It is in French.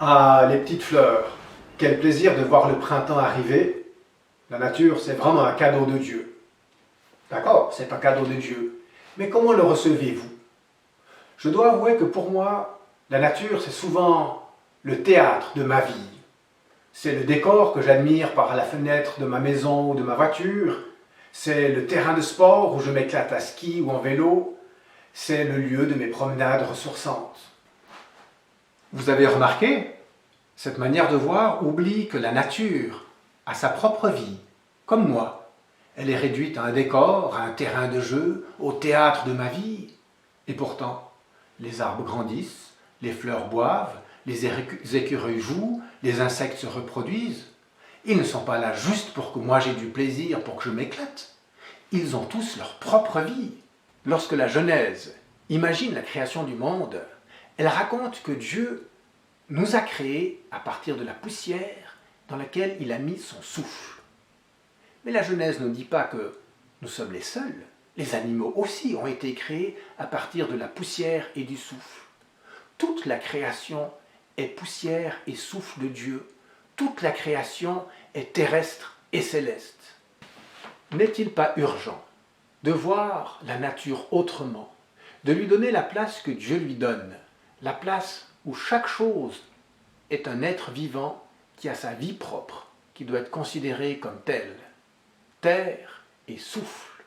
Ah, les petites fleurs. Quel plaisir de voir le printemps arriver. La nature, c'est vraiment un cadeau de Dieu. D'accord, c'est un cadeau de Dieu. Mais comment le recevez-vous? Je dois avouer que pour moi, la nature, c'est souvent le théâtre de ma vie. C'est le décor que j'admire par la fenêtre de ma maison ou de ma voiture. C'est le terrain de sport où je m'éclate à ski ou en vélo. C'est le lieu de mes promenades ressourçantes. Vous avez remarqué? Cette manière de voir oublie que la nature a sa propre vie, comme moi. Elle est réduite à un décor, à un terrain de jeu, au théâtre de ma vie. Et pourtant, les arbres grandissent, les fleurs boivent, les écureuils jouent, les insectes se reproduisent. Ils ne sont pas là juste pour que moi j'ai du plaisir, pour que je m'éclate. Ils ont tous leur propre vie. Lorsque la Genèse imagine la création du monde, elle raconte que Dieu nous a créés à partir de la poussière dans laquelle il a mis son souffle. Mais la Genèse ne dit pas que nous sommes les seuls. Les animaux aussi ont été créés à partir de la poussière et du souffle. Toute la création est poussière et souffle de Dieu. Toute la création est terrestre et céleste. N'est-il pas urgent de voir la nature autrement, de lui donner la place que Dieu lui donne, la place où chaque chose est un être vivant qui a sa vie propre, qui doit être considéré comme tel, terre et souffle.